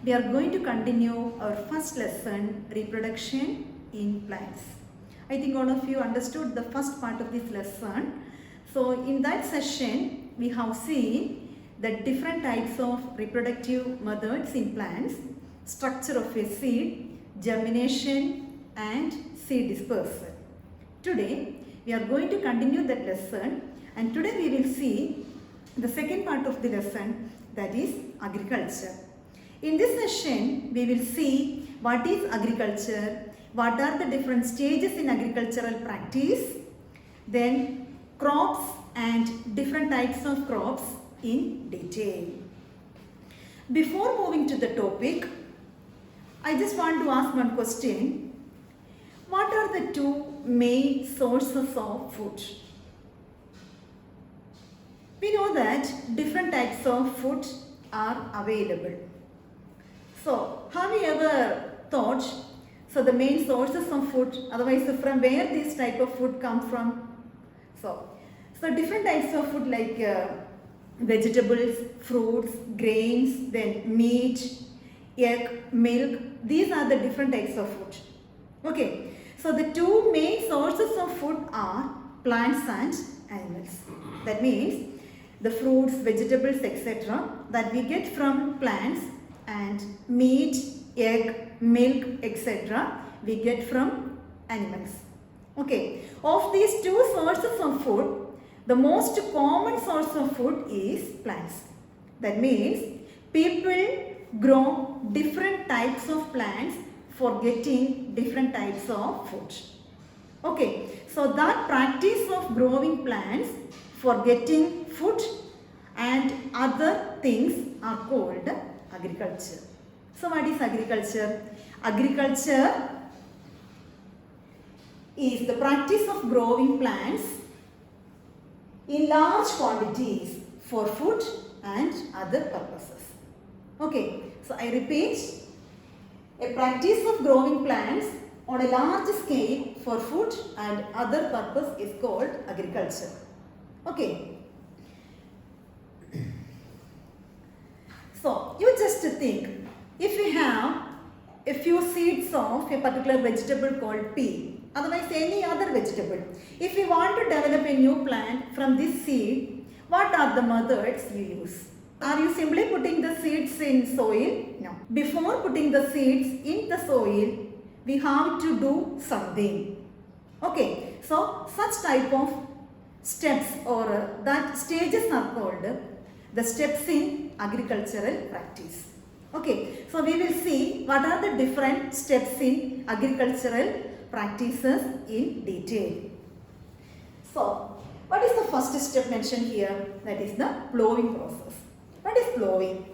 we are going to continue our first lesson, reproduction in plants. I think all of you understood the first part of this lesson. So in that session, we have seen the different types of reproductive methods in plants, structure of a seed, germination and seed dispersal. Today, we are going to continue that lesson, and today we will see the second part of the lesson, that is agriculture. In this session, we will see what is agriculture, what are the different stages in agricultural practice, then crops and different types of crops in detail. Before moving to the topic, I just want to ask one question. What are the two main sources of food? We know that different types of food are available. So, have you ever thought, so the main sources of food, otherwise from where this type of food come from? So different types of food like vegetables, fruits, grains, then meat, egg, milk, these are the different types of food. Okay, so the two main sources of food are plants and animals. That means the fruits, vegetables, etc. that we get from plants, and meat, egg, milk, etc. we get from animals. Okay, of these two sources of food, the most common source of food is plants. That means people grow different types of plants for getting different types of food. Okay, so that practice of growing plants for getting food and other things are called agriculture. So what is agriculture? Agriculture is the practice of growing plants in large quantities for food and other purposes. Okay, so I repeat, a practice of growing plants on a large scale for food and other purpose is called agriculture. Okay. So, you just think, if we have a few seeds of a particular vegetable called pea, otherwise any other vegetable, if we want to develop a new plant from this seed, what are the methods you use? Are you simply putting the seeds in soil? No. Before putting the seeds in the soil, we have to do something. Okay, so such type of steps or that stages are called the steps in agricultural practice. Okay, so we will see what are the different steps in agricultural practices in detail. So, what is the first step mentioned here? That is the plowing process. What is plowing?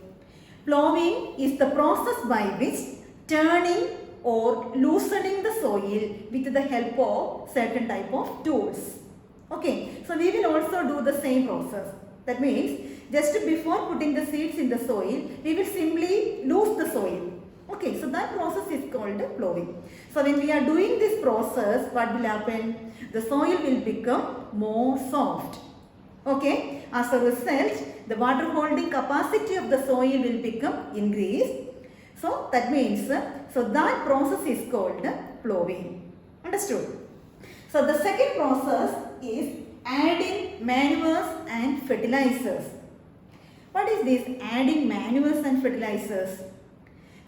Plowing is the process by which turning or loosening the soil with the help of certain type of tools. Okay, so we will also do the same process. That means, just before putting the seeds in the soil, we will simply loose the soil. Okay, so that process is called plowing. So when we are doing this process, what will happen? The soil will become more soft. Okay, as a result, the water holding capacity of the soil will become increased. So that means, so that process is called plowing. Understood? So the second process is adding manures and fertilizers. What is this adding manures and fertilizers?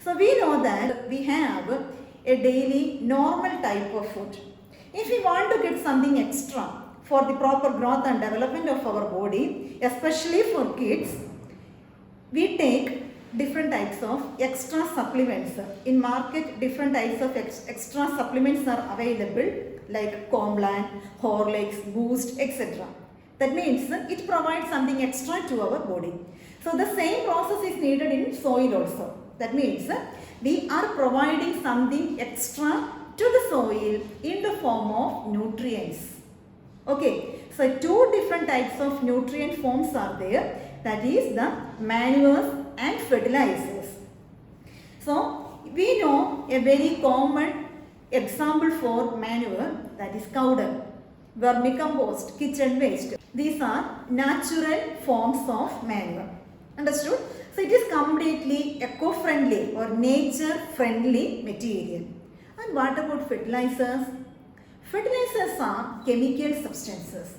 So we know that we have a daily normal type of food. If we want to get something extra for the proper growth and development of our body, especially for kids, we take different types of extra supplements. In market, different types of extra supplements are available like Complan, Horlicks, Boost, etc. That means it provides something extra to our body. So the same process is needed in soil also. That means we are providing something extra to the soil in the form of nutrients. Okay, so two different types of nutrient forms are there. That is the manures and fertilizers. So we know a very common example for manure, that is cow dung, vermicompost, kitchen waste. These are natural forms of manure. Understood? So it is completely eco-friendly or nature-friendly material. And what about fertilizers? Fertilizers are chemical substances.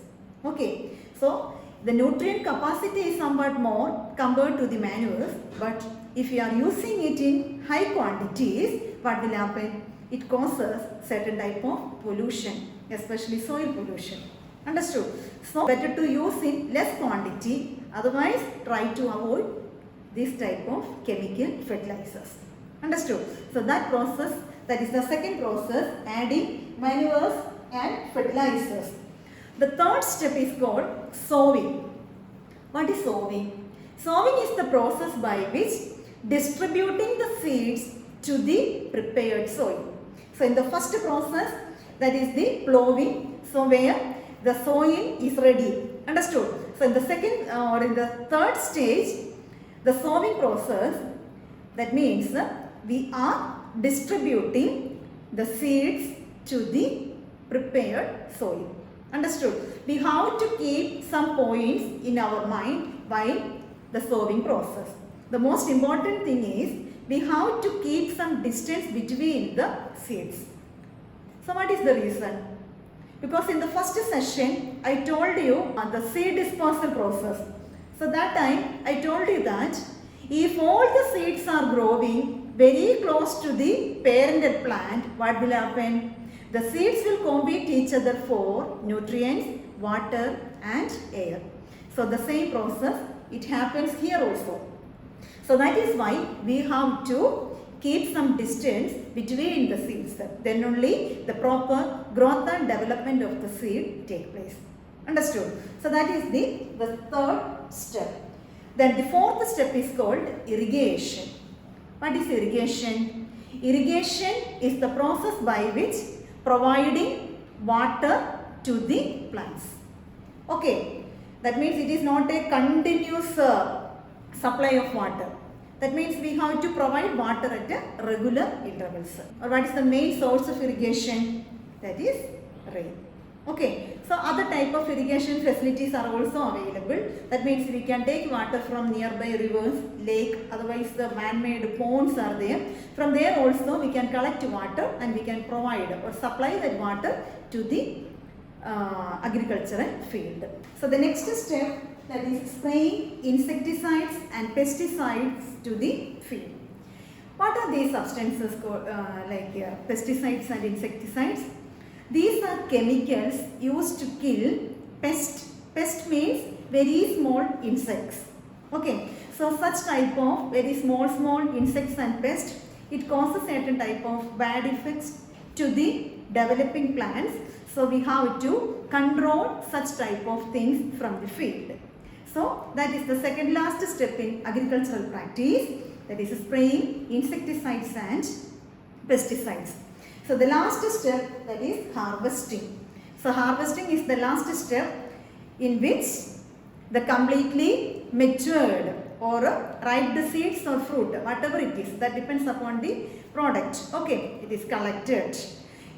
Okay, so the nutrient capacity is somewhat more compared to the manures, but if you are using it in high quantities, what will happen? It causes certain type of pollution, especially soil pollution. Understood? So better to use in less quantity, otherwise try to avoid this type of chemical fertilizers. Understood? So that process, that is the second process, adding manures and fertilizers. The third step is called sowing. What is sowing? Sowing is the process by which distributing the seeds to the prepared soil. So in the first process, that is the plowing, so where the soil is ready. Understood? So in the second or in the third stage, the sowing process, that means we are distributing the seeds to the prepared soil. Understood? We have to keep some points in our mind while the sowing process. The most important thing is we have to keep some distance between the seeds. So what is the reason? Because in the first session I told you the seed dispersal process. So that time I told you that if all the seeds are growing very close to the parental plant, what will happen? The seeds will compete each other for nutrients, water and air. So the same process, it happens here also. So that is why we have to keep some distance between the seeds. Then only the proper growth and development of the seed take place. Understood? So that is the third step. Then the fourth step is called irrigation. What is irrigation? Irrigation is the process by which providing water to the plants. Okay, that means it is not a continuous supply of water. That means we have to provide water at regular intervals. Or what is the main source of irrigation? That is rain. Okay, so other type of irrigation facilities are also available. That means we can take water from nearby rivers, lake, otherwise the man-made ponds are there. From there also we can collect water and we can provide or supply that water to the agricultural field. So the next step, that is spraying insecticides and pesticides to the field. What are these substances like pesticides and insecticides? These are chemicals used to kill pest. Pest means very small insects. Okay, so such type of very small insects and pests, it causes certain type of bad effects to the developing plants. So we have to control such type of things from the field. So that is the second last step in agricultural practice, that is spraying insecticides and pesticides. So the last step, that is harvesting. So harvesting is the last step in which the completely matured or ripe seeds or fruit, whatever it is, that depends upon the product. Okay, it is collected.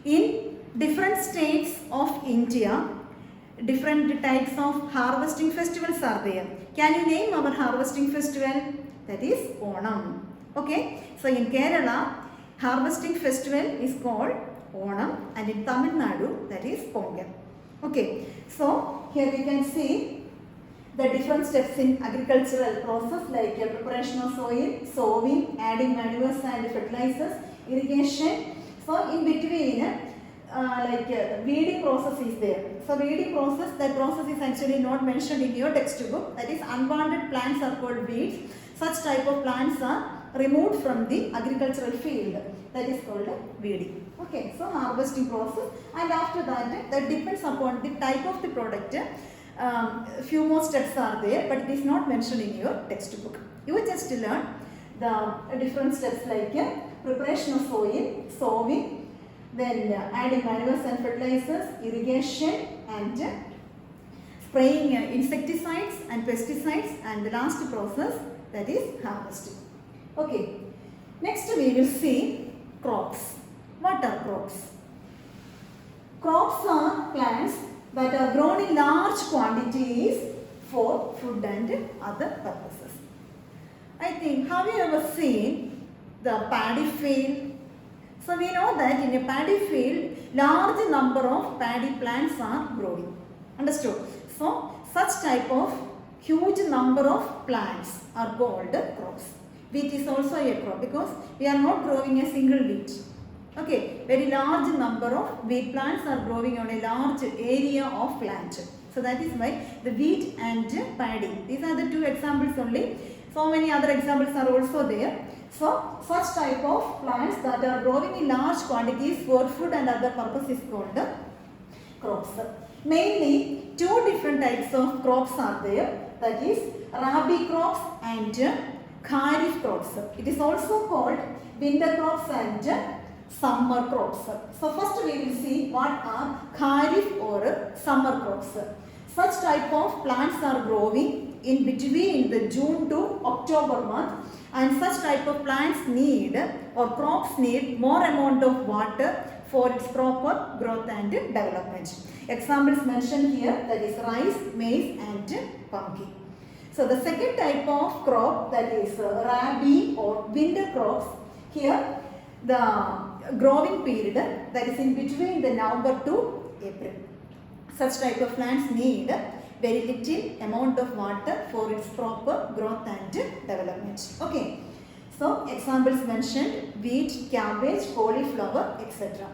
In different states of India, different types of harvesting festivals are there. Can you name our harvesting festival? That is Onam. Okay, so in Kerala, harvesting festival is called Onam, and in Tamil Nadu, that is Pongal. Okay, so here we can see the different steps in agricultural process like preparation of soil, sowing, adding manures and fertilizers, irrigation. So in between, weeding process is there. So weeding process, that process is actually not mentioned in your textbook. That is, unwanted plants are called weeds. Such type of plants are removed from the agricultural field. That is called weeding. Okay, so harvesting process, and after that, that depends upon the type of the product. Few more steps are there, but it is not mentioned in your textbook. You will just learn the different steps like preparation of soil, sowing, then adding manures and fertilizers, irrigation, and spraying insecticides and pesticides, and the last process, that is harvesting. Okay, next we will see crops. What are crops? Crops are plants that are grown in large quantities for food and other purposes. I think, have you ever seen the paddy field? So we know that in a paddy field, large number of paddy plants are growing. Understood? So such type of huge number of plants are called crops. Wheat is also a crop because we are not growing a single wheat. Okay, very large number of wheat plants are growing on a large area of land. So that is why the wheat and paddy. These are the two examples only. So many other examples are also there. So such type of plants that are growing in large quantities for food and other purposes is called crops. Mainly two different types of crops are there. That is rabi crops and kharif crops. It is also called winter crops and summer crops. So first we will see what are kharif or summer crops. Such type of plants are growing in between the June to October month, and such type of plants need or crops need more amount of water for its proper growth and development. Examples mentioned here, that is rice, maize and pumpkin. So the second type of crop, that is rabi or winter crops. Here the growing period, that is in between the November to April. Such type of plants need very little amount of water for its proper growth and development. Okay. So examples mentioned wheat, cabbage, cauliflower, etc.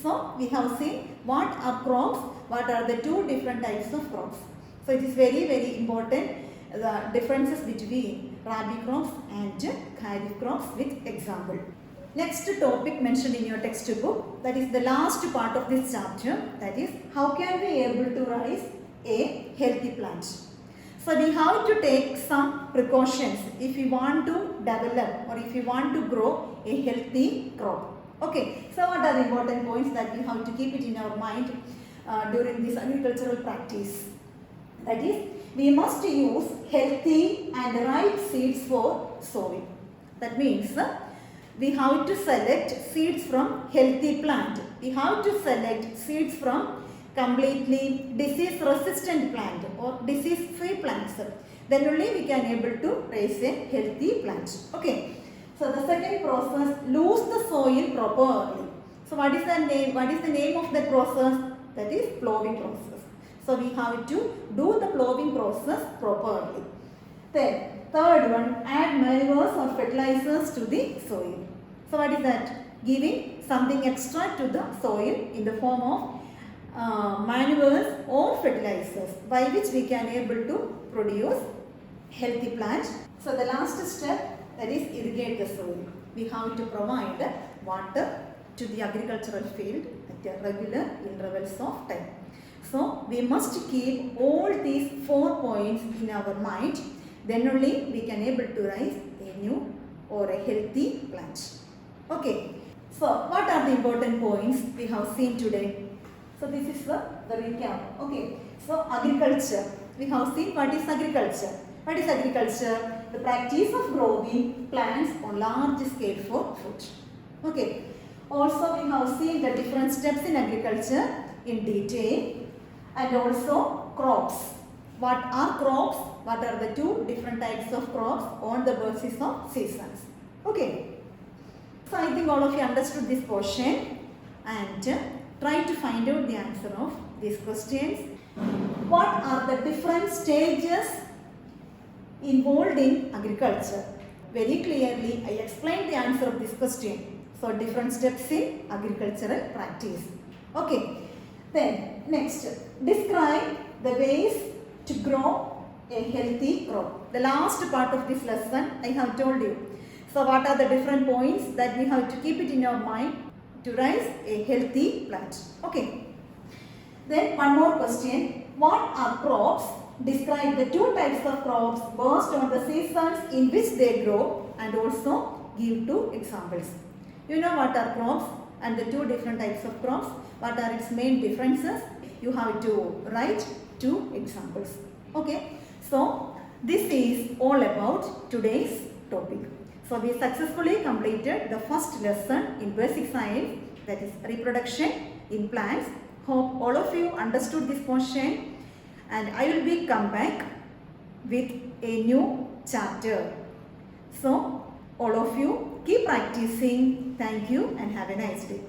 So we have seen what are crops, what are the two different types of crops. So it is very important the differences between rabi crops and kharif crops with example. Next topic mentioned in your textbook, that is the last part of this chapter, that is how can we able to raise a healthy plant. So we have to take some precautions if we want to develop or if we want to grow a healthy crop. Okay, so what are the important points that we have to keep it in our mind during this agricultural practice? That is, we must use healthy and right seeds for sowing. That means we have to select seeds from healthy plant. We have to select seeds from completely disease resistant plant or disease free plants. Then only we can able to raise a healthy plant. Okay. So the second process, lose the soil properly. So what is the name? What is the name of that process? That is ploughing process. So we have to do the ploughing process properly. Then third one, add manures or fertilizers to the soil. So what is that? Giving something extra to the soil in the form of manures or fertilizers, by which we can able to produce healthy plant. So the last step, that is irrigate the soil. We have to provide water to the agricultural field at regular intervals of time. So we must keep all these 4 points in our mind. Then only we can able to raise a new or a healthy plant. Okay. So what are the important points we have seen today? So this is the recap. Okay. So agriculture. We have seen what is agriculture. What is agriculture? The practice of growing plants on large scale for food. Okay. Also we have seen the different steps in agriculture in detail, and also crops. What are crops? What are the two different types of crops on the basis of seasons? Okay. So I think all of you understood this portion and try to find out the answer of these questions. What are the different stages involved in agriculture? Very clearly I explained the answer of this question. So different steps in agricultural practice. Okay. Then next, describe the ways to grow a healthy crop. The last part of this lesson I have told you. So what are the different points that we have to keep it in our mind to raise a healthy plant? Okay. Then one more question. What are crops? Describe the two types of crops based on the seasons in which they grow, and also give two examples. You know what are crops and the two different types of crops. What are its main differences? You have to write two examples. Okay. So this is all about today's topic. So we successfully completed the first lesson in basic science, that is reproduction in plants. Hope all of you understood this portion, and I will be come back with a new chapter. So all of you keep practicing. Thank you and have a nice day.